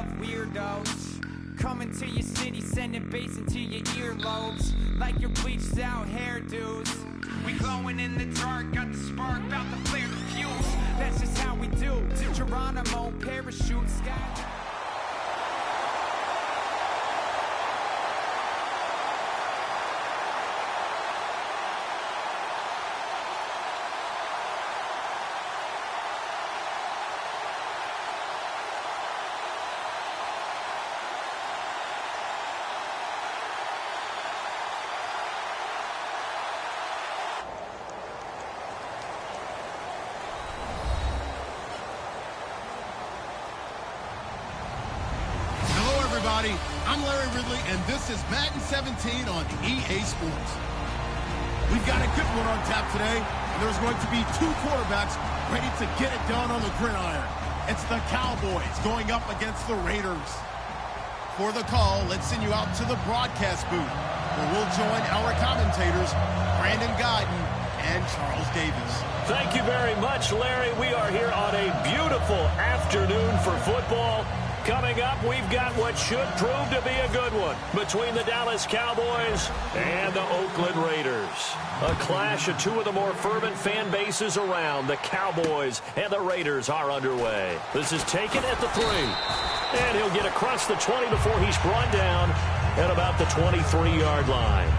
of weirdos coming to your city, sending bass into your earlobes like your bleached out hairdos. We glowing in the dark, got the spark, about to flare the fuse. That's just how we do. Geronimo, parachute, sky. I'm Larry Ridley, and this is Madden 17 on EA Sports. We've got a good one on tap today, and there's going to be two quarterbacks ready to get it done on the gridiron. It's the Cowboys going up against the Raiders. For the call, let's send you out to the broadcast booth, where we'll join our commentators, Brandon Guyton and Charles Davis. Thank you very much, Larry. We are here on a beautiful afternoon for football. Coming up, we've got what should prove to be a good one between the Dallas Cowboys and the Oakland Raiders. A clash of two of the more fervent fan bases around. The Cowboys and the Raiders are underway. This is taken at the 3. And he'll get across the 20 before he's brought down at about the 23-yard line.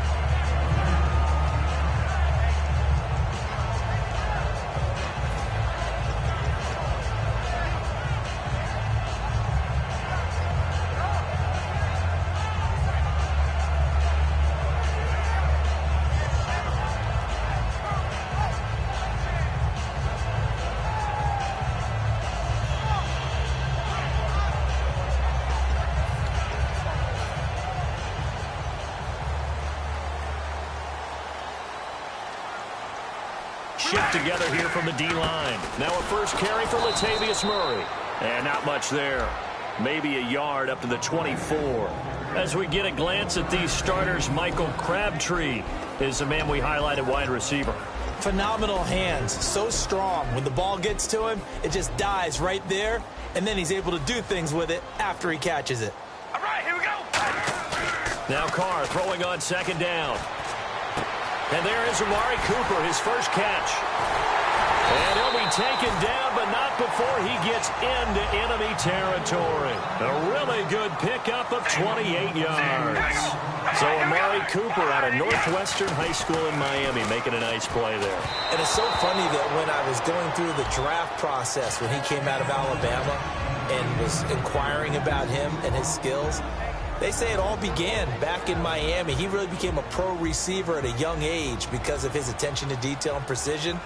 Shift together here from the D-line. Now a first carry for Latavius Murray. And not much there. Maybe a yard up to the 24. As we get a glance at these starters, Michael Crabtree is the man we highlighted, wide receiver. Phenomenal hands, so strong. When the ball gets to him, it just dies right there, and then he's able to do things with it after he catches it. All right, here we go. Now Carr throwing on second down. And there is Amari Cooper, his first catch. And he'll be taken down, but not before he gets into enemy territory. A really good pickup of 28 yards. So Amari Cooper out of Northwestern High School in Miami making a nice play there. And it's so funny that when I was going through the draft process when he came out of Alabama and was inquiring about him and his skills, they say it all began back in Miami. He really became a pro receiver at a young age because of his attention to detail and precision.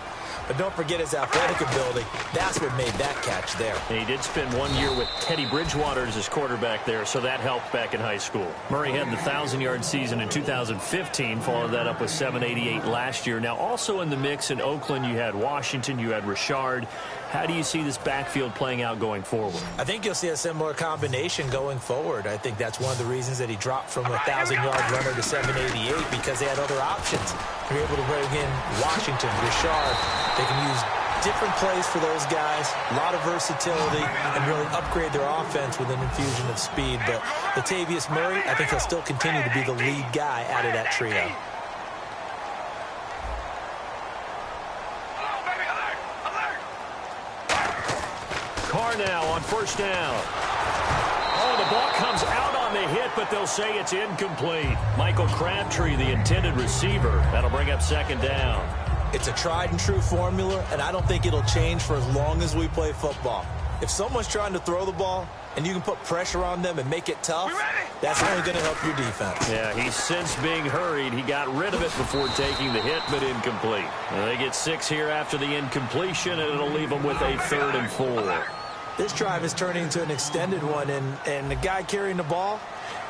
But don't forget his athletic ability. That's what made that catch there. And he did spend 1 year with Teddy Bridgewater as his quarterback there, so that helped back in high school. Murray had the 1,000-yard season in 2015, followed that up with 788 last year. Now, also in the mix in Oakland, you had Washington, you had Richard. How do you see this backfield playing out going forward? I think you'll see a similar combination going forward. I think that's one of the reasons that he dropped from a 1,000-yard runner to 788 because they had other options. They're able to bring in Washington, Richard. They can use different plays for those guys, a lot of versatility, and really upgrade their offense with an infusion of speed. But Latavius Murray, I think he'll still continue to be the lead guy out of that trio. Carr now on first down. Oh, the ball comes out on the hit, but they'll say it's incomplete. Michael Crabtree, the intended receiver. That'll bring up second down. It's a tried-and-true formula, and I don't think it'll change for as long as we play football. If someone's trying to throw the ball and you can put pressure on them and make it tough, that's only going to help your defense. Yeah, he's since being hurried. He got rid of it before taking the hit, but incomplete. And they get 6 here after the incompletion, and it'll leave them with a 3rd and 4. This drive is turning into an extended one, and the guy carrying the ball,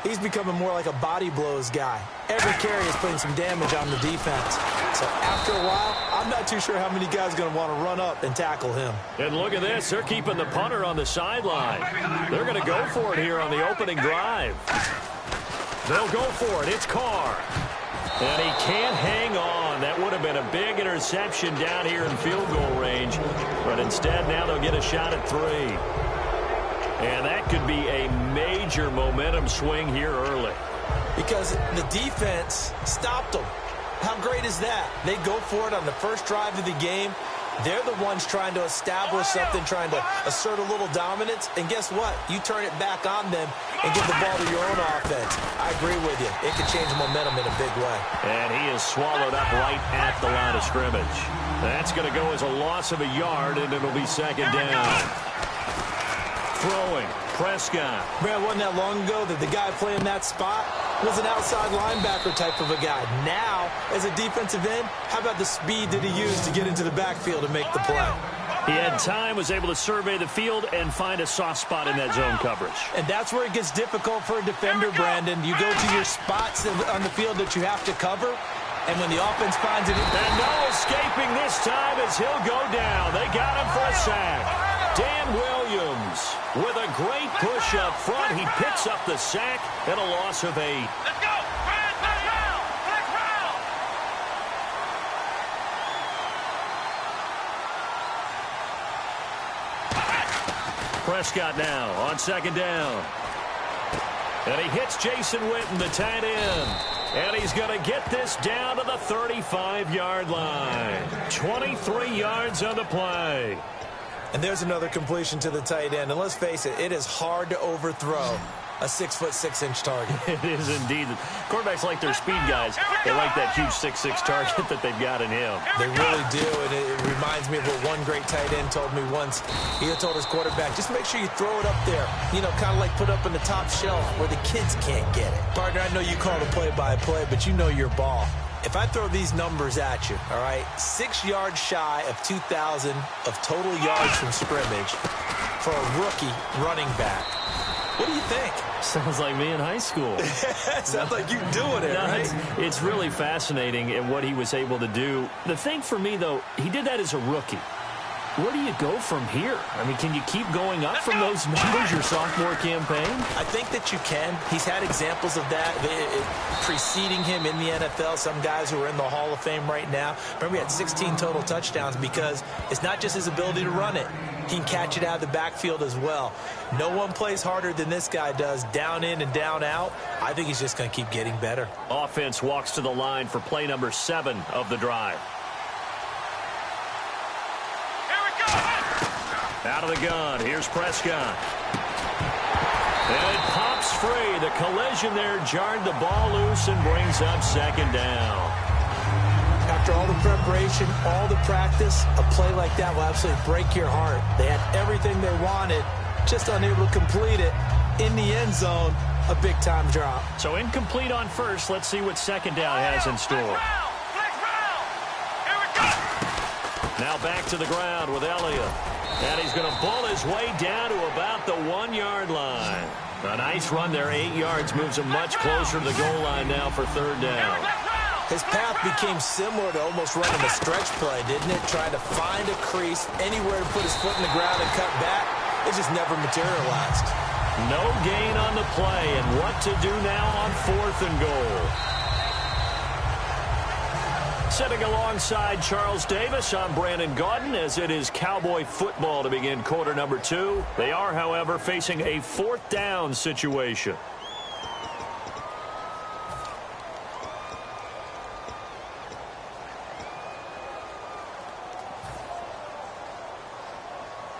he's becoming more like a body blows guy. Every carry is putting some damage on the defense. So after a while, I'm not too sure how many guys are going to want to run up and tackle him. And look at this. They're keeping the punter on the sideline. They're going to go for it here on the opening drive. They'll go for it. It's Carr. And he can't hang on. That would have been a big interception down here in field goal range. But instead, now they'll get a shot at 3. And that could be a major momentum swing here early. Because the defense stopped them. How great is that? They go for it on the first drive of the game. They're the ones trying to establish something, trying to assert a little dominance. And guess what? You turn it back on them and give the ball to your own offense. I agree with you. It could change momentum in a big way. And he is swallowed up right at the line of scrimmage. That's going to go as a loss of a yard, and it'll be second down. Throwing, Prescott. Man, wasn't that long ago that the guy playing that spot was an outside linebacker type of a guy. Now, as a defensive end, how about the speed that he used to get into the backfield and make the play? He had time, was able to survey the field and find a soft spot in that zone coverage. And that's where it gets difficult for a defender, Brandon. You go to your spots on the field that you have to cover, and when the offense finds it... And no escaping this time as he'll go down. They got him for a sack. Dan Williams with a great push up front. He picks up the sack and a loss of 8. Let's go! Next round! Prescott now on second down. And he hits Jason Witten, the tight end. And he's going to get this down to the 35-yard line. 23 yards on the play. And there's another completion to the tight end. And let's face it, it is hard to overthrow a 6'6" target. It is indeed. Quarterbacks like their speed guys. They like that huge 6'6" target that they've got in him. They really do, and it reminds me of what one great tight end told me once. He had told his quarterback, just make sure you throw it up there. You know, kind of like put up in the top shelf where the kids can't get it. Partner, I know you call the play-by-play, but you know your ball. If I throw these numbers at you, all right, 6 yards shy of 2,000 of total yards from scrimmage for a rookie running back, what do you think? Sounds like me in high school. Sounds like you doing it, right? It's really fascinating in what he was able to do. The thing for me, though, he did that as a rookie. Where do you go from here? I mean, can you keep going up from those numbers your sophomore campaign? I think that you can. He's had examples of that preceding him in the NFL. Some guys who are in the Hall of Fame right now. Remember, he had 16 total touchdowns because it's not just his ability to run it. He can catch it out of the backfield as well. No one plays harder than this guy does, down in and down out. I think he's just going to keep getting better. Offense walks to the line for play number 7 of the drive. Out of the gun, here's Prescott. And it pops free. The collision there jarred the ball loose and brings up second down. After all the preparation, all the practice, a play like that will absolutely break your heart. They had everything they wanted, just unable to complete it. In the end zone, a big-time drop. So incomplete on first. Let's see what second down has in store. Now back to the ground with Elliott. And he's going to bull his way down to about the 1-yard line. A nice run there, 8 yards, moves him much closer to the goal line now for third down. His path became similar to almost running a stretch play, didn't it? Trying to find a crease, anywhere to put his foot in the ground and cut back. It just never materialized. No gain on the play, and what to do now on 4th and goal. Sitting alongside Charles Davis, I'm Brandon Gaudin, as it is Cowboy football to begin quarter number 2. They are, however, facing a 4th down situation.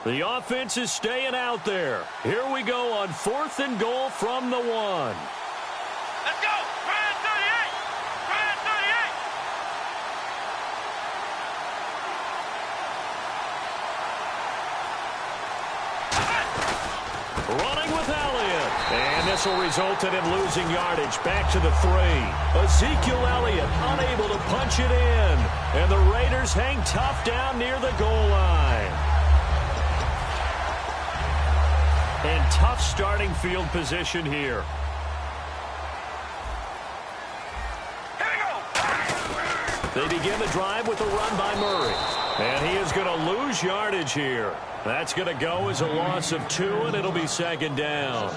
The offense is staying out there. Here we go on 4th and goal from the 1. Let's go! Ryan 38! Ryan 38! Running with Elliott. And this will result in him losing yardage. Back to the 3. Ezekiel Elliott unable to punch it in. And the Raiders hang tough down near the goal line. And tough starting field position here. They begin the drive with a run by Murray. And he is going to lose yardage here. That's going to go as a loss of 2, and it'll be second down.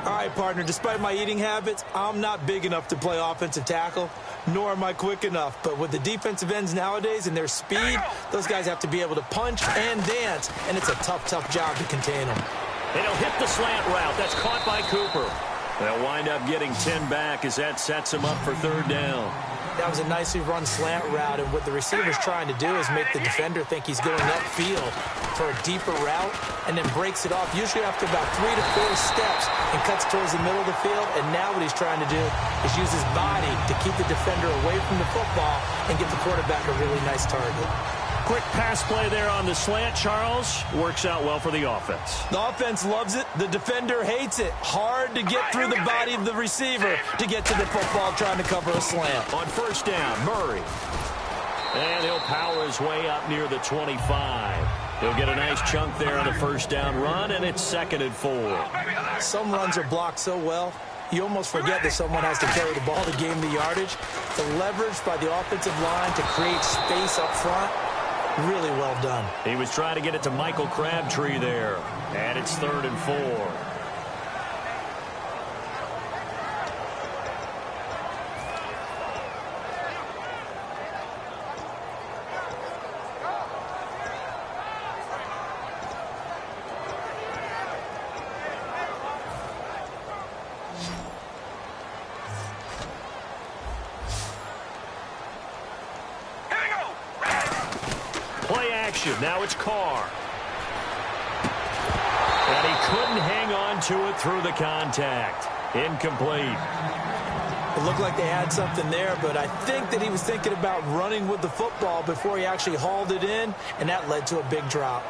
All right, partner, despite my eating habits, I'm not big enough to play offensive tackle, nor am I quick enough. But with the defensive ends nowadays and their speed, those guys have to be able to punch and dance, and it's a tough, tough job to contain them. They'll hit the slant route. That's caught by Cooper. They'll wind up getting 10 back as that sets them up for third down. That was a nicely run slant route, and what the receiver's trying to do is make the defender think he's going upfield for a deeper route, and then breaks it off, usually after about 3 to 4 steps, and cuts towards the middle of the field. And now what he's trying to do is use his body to keep the defender away from the football and give the quarterback a really nice target. Quick pass play there on the slant, Charles. Works out well for the offense. The offense loves it. The defender hates it. Hard to get through the body of the receiver to get to the football trying to cover a slant. On first down, Murray. And he'll power his way up near the 25. He'll get a nice chunk there on the first down run, and it's 2nd and 4. Some runs are blocked so well, you almost forget that someone has to carry the ball to gain the yardage. The leverage by the offensive line to create space up front, really well done. He was trying to get it to Michael Crabtree there. And it's 3rd and 4. Now it's Carr. And he couldn't hang on to it through the contact. Incomplete. It looked like they had something there, but I think that he was thinking about running with the football before he actually hauled it in, and that led to a big drop.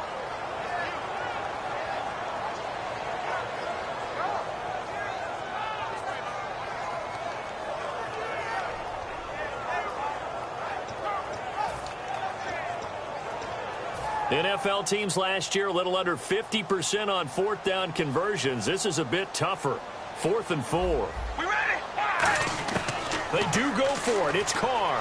NFL teams last year a little under 50% on 4th down conversions. This is a bit tougher. 4th and 4. We ready? They do go for it. It's Carr.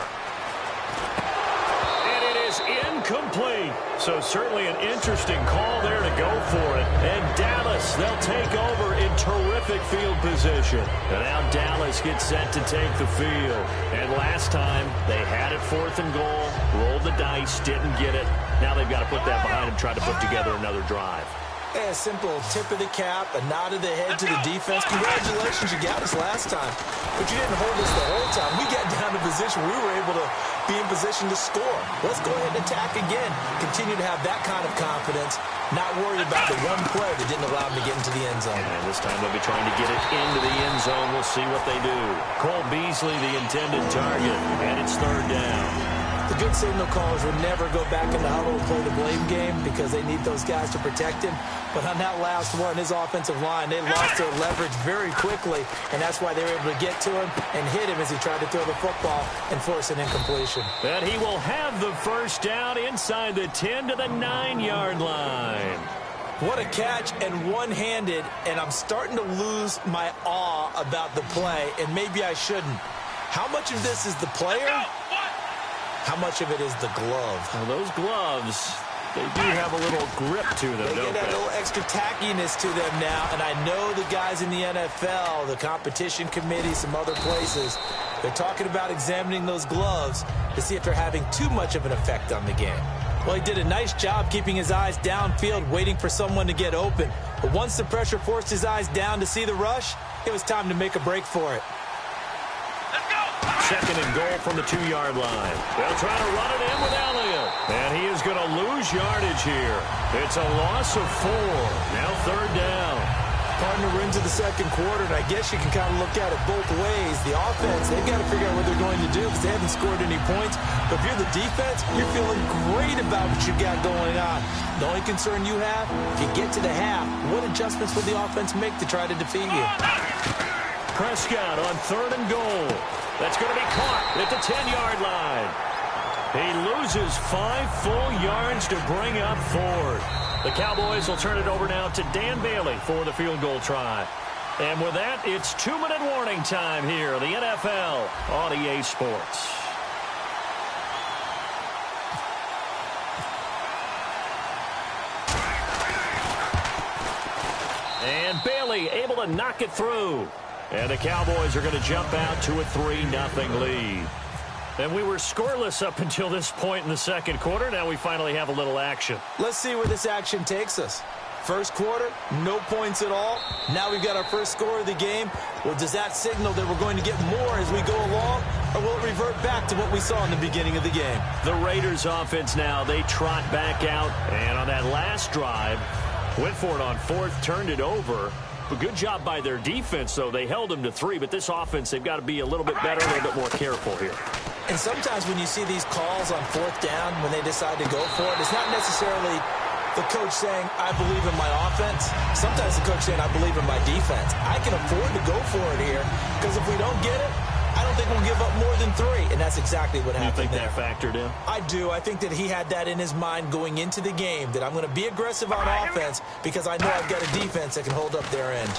And it is incomplete. So certainly an interesting call there to go for it. And Dallas, they'll take over in terrific field position. And now Dallas gets set to take the field. And last time they had it 4th and goal, rolled the dice, didn't get it. Now they've got to put that behind them, try to put together another drive. Yeah, a simple tip of the cap, a nod of the head to the defense. Congratulations, you got us last time. But you didn't hold us the whole time. We got down to position we were able to be in position to score. Let's go ahead and attack again. Continue to have that kind of confidence, not worried about the one play that didn't allow them to get into the end zone. And this time they'll be trying to get it into the end zone. We'll see what they do. Cole Beasley, the intended target, and it's 3rd down. The good signal callers would never go back in the huddle and play the blame game because they need those guys to protect him. But on that last one, his offensive line, they lost their leverage very quickly, and that's why they were able to get to him and hit him as he tried to throw the football and force an incompletion. And he will have the first down inside the 10 to the 9-yard line. What a catch, and one-handed, and I'm starting to lose my awe about the play, and maybe I shouldn't. How much of this is the player? How much of it is the glove? Well, those gloves, they do have a little grip to them, They don't get that they? little extra tackiness to them now, and I know the guys in the NFL, the competition committee, some other places, they're talking about examining those gloves to see if they're having too much of an effect on the game. Well, he did a nice job keeping his eyes downfield, waiting for someone to get open. But once the pressure forced his eyes down to see the rush, it was time to make a break for it. 2nd and goal from the 2-yard line. They'll try to run it in with Elliott. And he is going to lose yardage here. It's a loss of 4. Now 3rd down. Partner, we're into the second quarter, and I guess you can kind of look at it both ways. The offense, they've got to figure out what they're going to do because they haven't scored any points. But if you're the defense, you're feeling great about what you got going on. The only concern you have, if you get to the half, what adjustments will the offense make to try to defeat you? Prescott on 3rd and goal. That's going to be caught at the 10-yard line. He loses 5 full yards to bring up 4th. The Cowboys will turn it over now to Dan Bailey for the field goal try. And with that, it's 2-minute warning time here, the NFL on EA Sports. And Bailey able to knock it through. And the Cowboys are going to jump out to a 3-0 lead. And we were scoreless up until this point in the second quarter. Now we finally have a little action. Let's see where this action takes us. First quarter, no points at all. Now we've got our first score of the game. Well, does that signal that we're going to get more as we go along, or will it revert back to what we saw in the beginning of the game? The Raiders offense now, they trot back out, and on that last drive, went for it on fourth, turned it over. But good job by their defense, though. They held them to 3, but this offense, they've got to be a little bit better, a little bit more careful here. And sometimes when you see these calls on fourth down, when they decide to go for it, it's not necessarily the coach saying, I believe in my offense. Sometimes the coach saying, I believe in my defense. I can afford to go for it here, because if we don't get it, I don't think we'll give up more than 3, and that's exactly what happened there. You think that factored in? I do. I think that he had that in his mind going into the game, that I'm going to be aggressive on offense because I know I've got a defense that can hold up their end.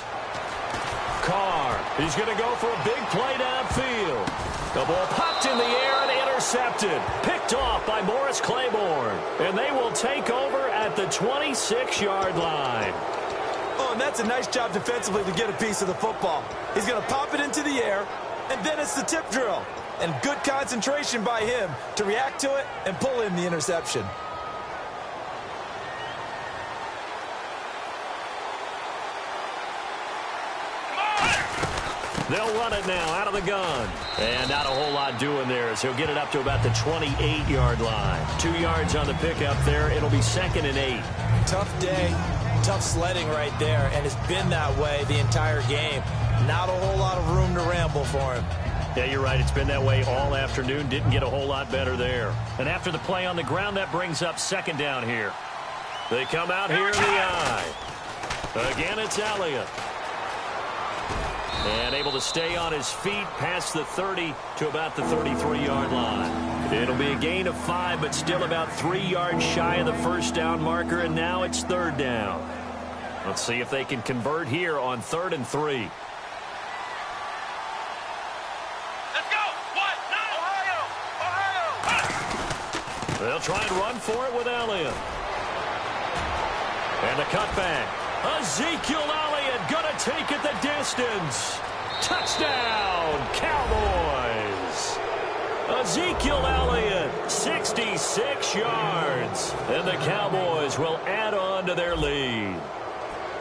Carr, he's going to go for a big play downfield. The ball popped in the air and intercepted. Picked off by Morris Claiborne. And they will take over at the 26-yard line. Oh, and that's a nice job defensively to get a piece of the football. He's going to pop it into the air, and then it's the tip drill. And good concentration by him to react to it and pull in the interception. They'll run it now out of the gun. And not a whole lot doing there as he'll get it up to about the 28-yard line. 2 yards on the pickup there. It'll be 2nd and 8. Tough day, tough sledding right there, and it's been that way the entire game. Not a whole lot of room to ramble for him. Yeah, you're right. It's been that way all afternoon. Didn't get a whole lot better there. And after the play on the ground, that brings up 2nd down here. They come out here in the I. Again, it's Elliott. And able to stay on his feet past the 30 to about the 33-yard line. It'll be a gain of 5, but still about 3 yards shy of the first down marker, and now it's 3rd down. Let's see if they can convert here on 3rd and 3. Let's go! What? Ohio! They'll try and run for it with Elliott. And the cutback. Ezekiel Elliott going to take it the distance. Touchdown, Cowboys. Ezekiel Elliott, 66 yards. And the Cowboys will add on to their lead.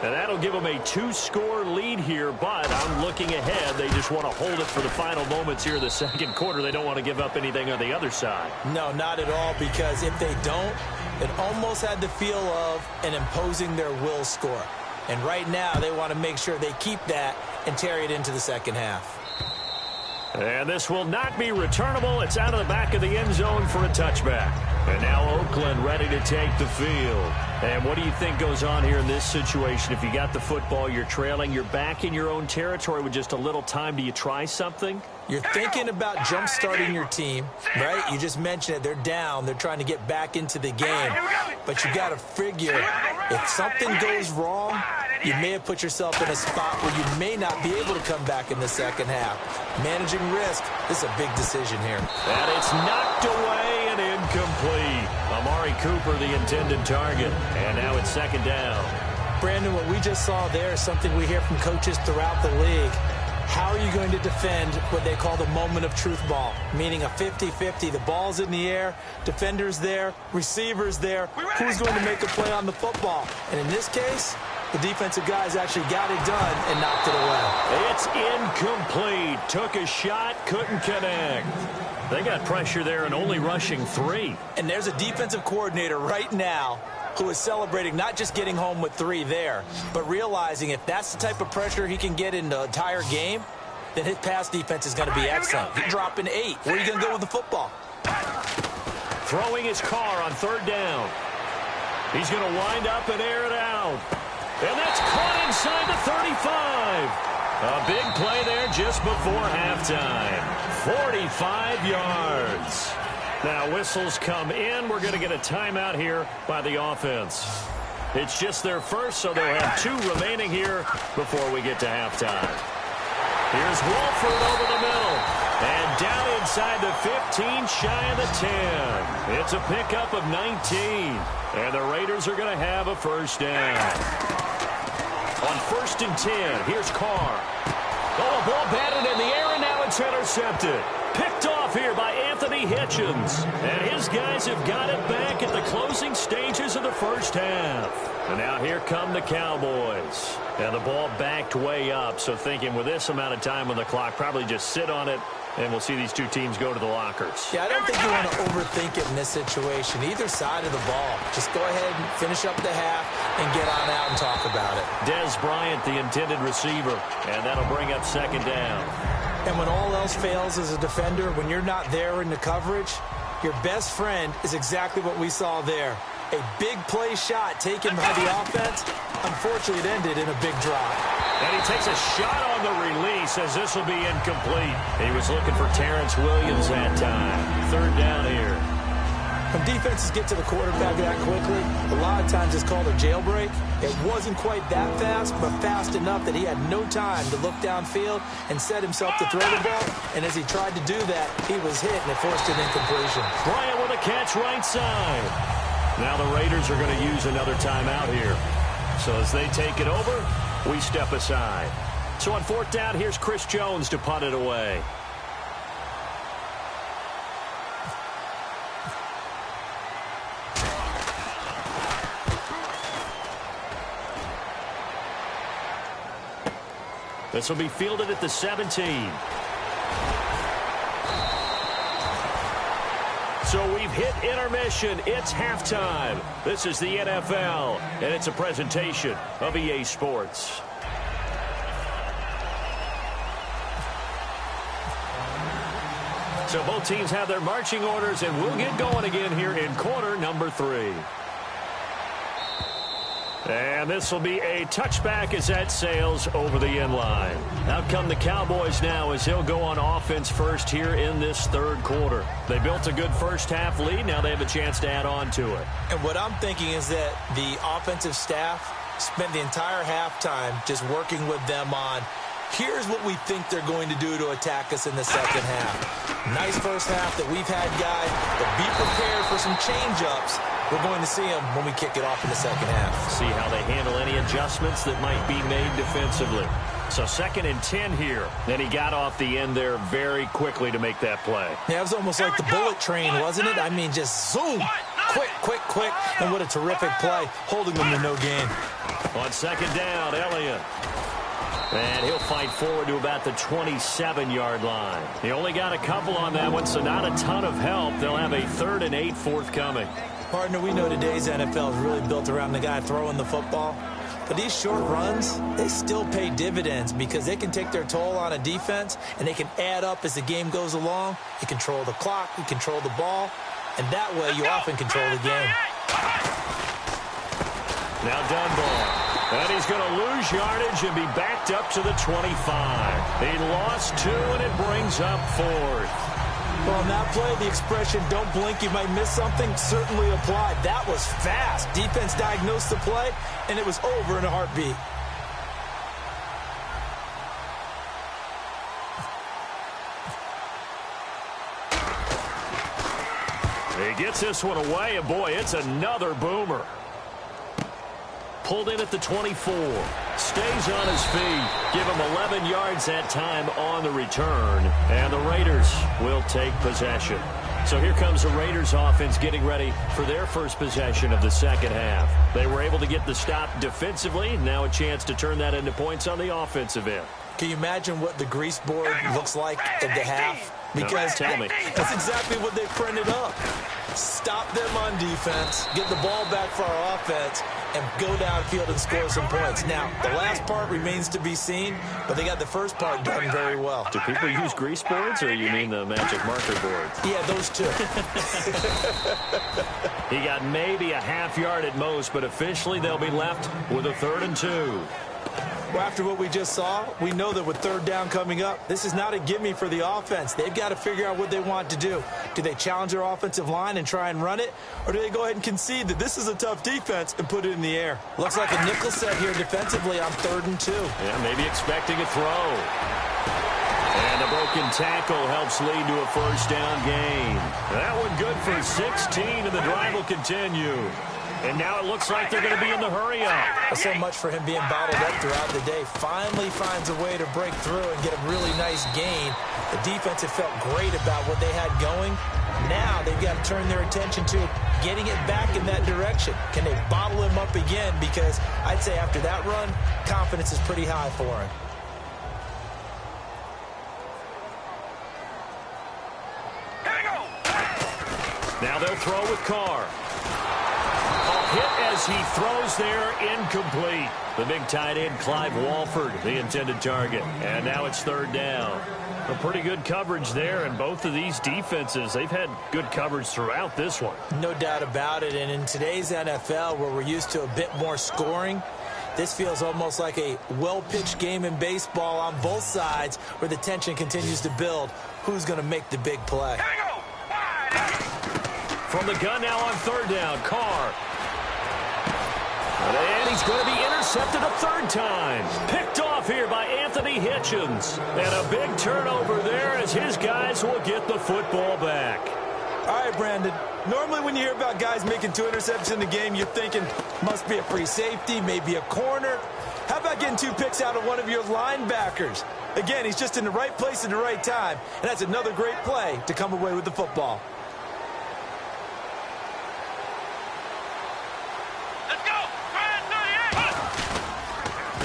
And that'll give them a 2-score lead here, but I'm looking ahead. They just want to hold it for the final moments here in the second quarter. They don't want to give up anything on the other side. No, not at all, because if they don't, it almost had the feel of an imposing their will score. And right now, they want to make sure they keep that and carry it into the second half. And this will not be returnable. It's out of the back of the end zone for a touchback. And now Oakland ready to take the field. And what do you think goes on here in this situation? If you got the football, you're trailing, you're back in your own territory with just a little time. Do you try something? You're thinking about jump-starting your team, right? You just mentioned it. They're down. They're trying to get back into the game. But you got to figure if something goes wrong, you may have put yourself in a spot where you may not be able to come back in the second half. Managing risk, this is a big decision here. And it's knocked away and incomplete. Amari Cooper, the intended target. And now it's 2nd down. Brandon, what we just saw there is something we hear from coaches throughout the league. How are you going to defend what they call the moment of truth ball, meaning a 50-50? The ball's in the air, defenders there, receivers there. Who's going to make a play on the football? And in this case, the defensive guys actually got it done and knocked it away. It's incomplete. Took a shot, couldn't connect. They got pressure there and only rushing 3. And there's a defensive coordinator right now who is celebrating not just getting home with 3 there, but realizing if that's the type of pressure he can get in the entire game, then his pass defense is going to be excellent. He's dropping 8. Where are you going to go with the football? Throwing his car on 3rd down. He's going to wind up and air it out. And that's caught inside the 35. A big play there just before halftime. 45 yards. Now whistles come in. We're going to get a timeout here by the offense. It's just their first, so they'll have 2 remaining here before we get to halftime. Here's Wolford over the middle. And down inside the 15, shy of the 10. It's a pickup of 19. And the Raiders are going to have a first down. On 1st and 10, here's Carr. Oh, a ball batted in the air, and now it's intercepted. Picked off here by Anthony Hitchens. And his guys have got it back at the closing stages of the first half. And now here come the Cowboys. And the ball backed way up, so thinking with this amount of time on the clock, probably just sit on it, and we'll see these two teams go to the lockers. Yeah, I don't think you want to overthink it in this situation. Either side of the ball. Just go ahead and finish up the half and get on out and talk about it. Dez Bryant, the intended receiver, and that'll bring up second down. And when all else fails as a defender, when you're not there in the coverage, your best friend is exactly what we saw there. A big play shot taken by the offense. Unfortunately, it ended in a big drop. And he takes a shot on the release as this will be incomplete. He was looking for Terrence Williams that time. Third down here. When defenses get to the quarterback that quickly, a lot of times it's called a jailbreak. It wasn't quite that fast, but fast enough that he had no time to look downfield and set himself to throw the ball. And as he tried to do that, he was hit and it forced an incompletion. Bryant with a catch right side. Now the Raiders are going to use another timeout here. So as they take it over, we step aside. So on fourth down, here's Chris Jones to punt it away. This will be fielded at the 17. So we've hit intermission. It's halftime. This is the NFL, and it's a presentation of EA Sports. So both teams have their marching orders, and we'll get going again here in quarter number 3. And this will be a touchback as that sails over the end line. Out come the Cowboys now as he'll go on offense first here in this third quarter. They built a good first half lead. Now they have a chance to add on to it. And what I'm thinking is that the offensive staff spent the entire halftime just working with them on, here's what we think they're going to do to attack us in the second half. Nice first half that we've had, guys, but be prepared for some change-ups. We're going to see them when we kick it off in the second half. See how they handle any adjustments that might be made defensively. So 2nd and 10 here. Then he got off the end there very quickly to make that play. Yeah, it was almost like the bullet train, wasn't it? I mean, just zoom. Quick, quick, quick. And what a terrific play, holding them to no gain. On second down, Elliott. And he'll fight forward to about the 27-yard line. He only got a couple on that one, so not a ton of help. They'll have a 3rd and 8 forthcoming. Partner, we know today's NFL is really built around the guy throwing the football. But these short runs, they still pay dividends because they can take their toll on a defense and they can add up as the game goes along. You control the clock, you control the ball, and that way you often control the game. Now Dunbar. And he's going to lose yardage and be backed up to the 25. He lost 2, and it brings up 4th. Well, on that play, the expression, don't blink, you might miss something, certainly applied. That was fast. Defense diagnosed the play, and it was over in a heartbeat. He gets this one away, and boy, it's another boomer. Pulled in at the 24. Stays on his feet. Give him 11 yards that time on the return. And the Raiders will take possession. So here comes the Raiders offense getting ready for their first possession of the second half. They were able to get the stop defensively. Now a chance to turn that into points on the offensive end. Can you imagine what the grease board looks like at the half? Because no, tell me. That's exactly what they printed up. Stop them on defense, get the ball back for our offense, and go downfield and score some points. Now, the last part remains to be seen, but they got the first part done very well. Do people use grease boards, or you mean the magic marker boards? Yeah, those two. He got maybe a half yard at most, but officially they'll be left with a 3rd and 2. Well, after what we just saw, we know that with 3rd down coming up, this is not a gimme for the offense. They've got to figure out what they want to do. Do they challenge their offensive line and try and run it? Or do they go ahead and concede that this is a tough defense and put it in the air? Looks like a nickel set here defensively on 3rd and 2. Yeah, maybe expecting a throw. And a broken tackle helps lead to a first down gain. That one good for 16, and the drive will continue. And now it looks like they're going to be in the hurry-up. So much for him being bottled up throughout the day. Finally finds a way to break through and get a really nice gain. The defense had felt great about what they had going. Now they've got to turn their attention to getting it back in that direction. Can they bottle him up again? Because I'd say after that run, confidence is pretty high for him. Now they'll throw with Carr. A hit as he throws there, incomplete. The big tight end, Clive Walford, the intended target. And now it's third down. A pretty good coverage there, and both of these defenses, they've had good coverage throughout this one. No doubt about it, and in today's NFL, where we're used to a bit more scoring, this feels almost like a well-pitched game in baseball on both sides where the tension continues to build. Who's going to make the big play? From the gun now on third down, Carr. And he's going to be intercepted a third time. Picked off here by Anthony Hitchens. And a big turnover there as his guys will get the football back. All right, Brandon. Normally when you hear about guys making 2 interceptions in the game, you're thinking must be a free safety, maybe a corner. How about getting 2 picks out of one of your linebackers? Again, he's just in the right place at the right time. And that's another great play to come away with the football.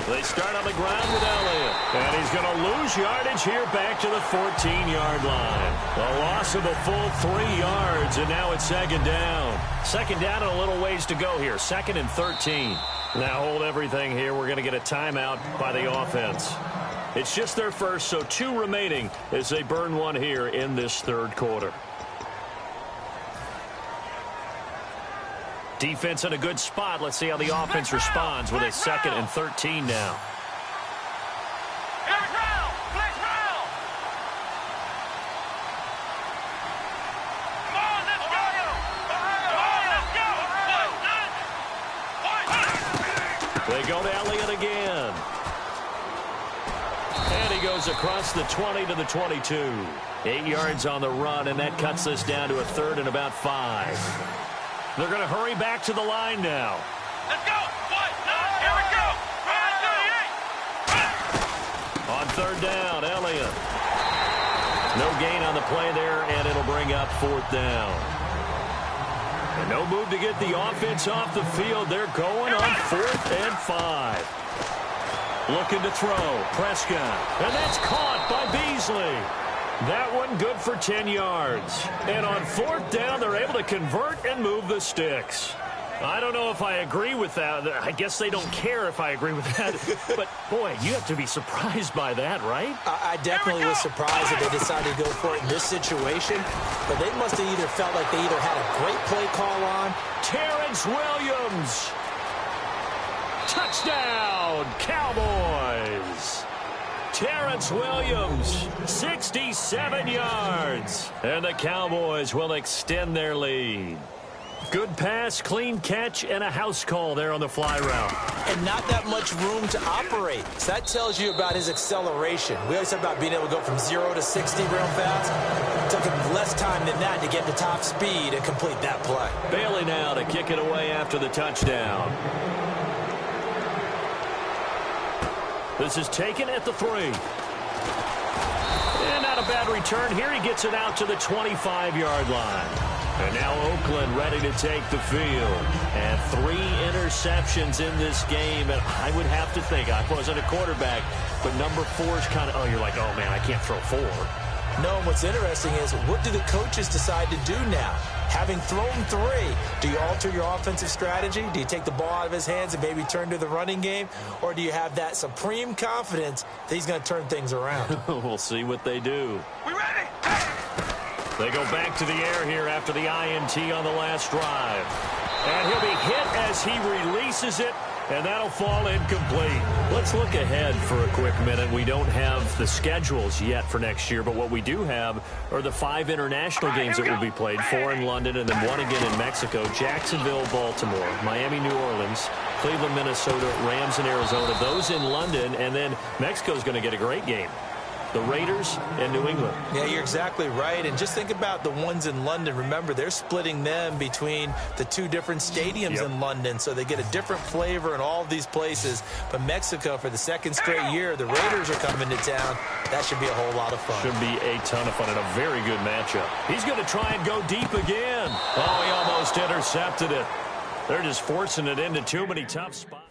They start on the ground with Elliott. And he's going to lose yardage here back to the 14-yard line. A loss of a full 3 yards, and now it's second down. Second down and a little ways to go here. 2nd and 13. Now hold everything here. We're going to get a timeout by the offense. It's just their first, so 2 remaining as they burn one here in this third quarter. Defense in a good spot. Let's see how the offense responds with a 2nd and 13 now. They go to Elliott again. And he goes across the 20 to the 22. 8 yards on the run, and that cuts this down to a 3rd and about 5. They're going to hurry back to the line now. Let's go. 1, 9, here we go. On third down, Elliott. No gain on the play there, and it'll bring up 4th down. And no move to get the offense off the field. They're going on 4th and 5. Looking to throw. Prescott. And that's caught by Beasley. That one good for 10 yards. And on 4th down, they're able to convert and move the sticks. I don't know if I agree with that. I guess they don't care if I agree with that. But, boy, you have to be surprised by that, right? I definitely was surprised that they decided to go for it in this situation. But they must have either felt like they either had a great play call on. Terrence Williams. Touchdown, Cowboys. Terrence Williams, 67 yards. And the Cowboys will extend their lead. Good pass, clean catch, and a house call there on the fly route. And not that much room to operate. So that tells you about his acceleration. We always talk about being able to go from 0 to 60 real fast. It took him less time than that to get to top speed and complete that play. Bailey now to kick it away after the touchdown. This is taken at the 3. And not a bad return here. He gets it out to the 25-yard line. And now Oakland ready to take the field. And 3 interceptions in this game. And I would have to think, I wasn't a quarterback, but number 4 is kind of, oh, you're like, oh, man, I can't throw 4. No, and what's interesting is, what do the coaches decide to do now? Having thrown 3, do you alter your offensive strategy? Do you take the ball out of his hands and maybe turn to the running game? Or do you have that supreme confidence that he's going to turn things around? We'll see what they do. We ready? They go back to the air here after the INT on the last drive. And he'll be hit as he releases it, and that'll fall incomplete. Let's look ahead for a quick minute. We don't have the schedules yet for next year, but what we do have are the 5 international games that will be played, 4 in London and then 1 again in Mexico, Jacksonville, Baltimore, Miami, New Orleans, Cleveland, Minnesota, Rams in Arizona, those in London, and then Mexico's going to get a great game. the Raiders and New England. Yeah, you're exactly right. And just think about the ones in London. Remember, they're splitting them between the two different stadiums in London, so they get a different flavor in all of these places. But Mexico, for the second straight year, the Raiders are coming to town. That should be a whole lot of fun. Should be a ton of fun and a very good matchup. He's going to try and go deep again. Oh, he almost intercepted it. They're just forcing it into too many tough spots.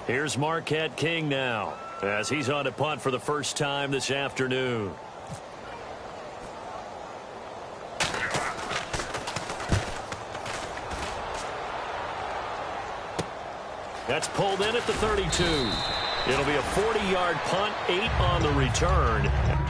Here's Marquette King now, as he's on to punt for the first time this afternoon. That's pulled in at the 32. It'll be a 40-yard punt, 8 on the return.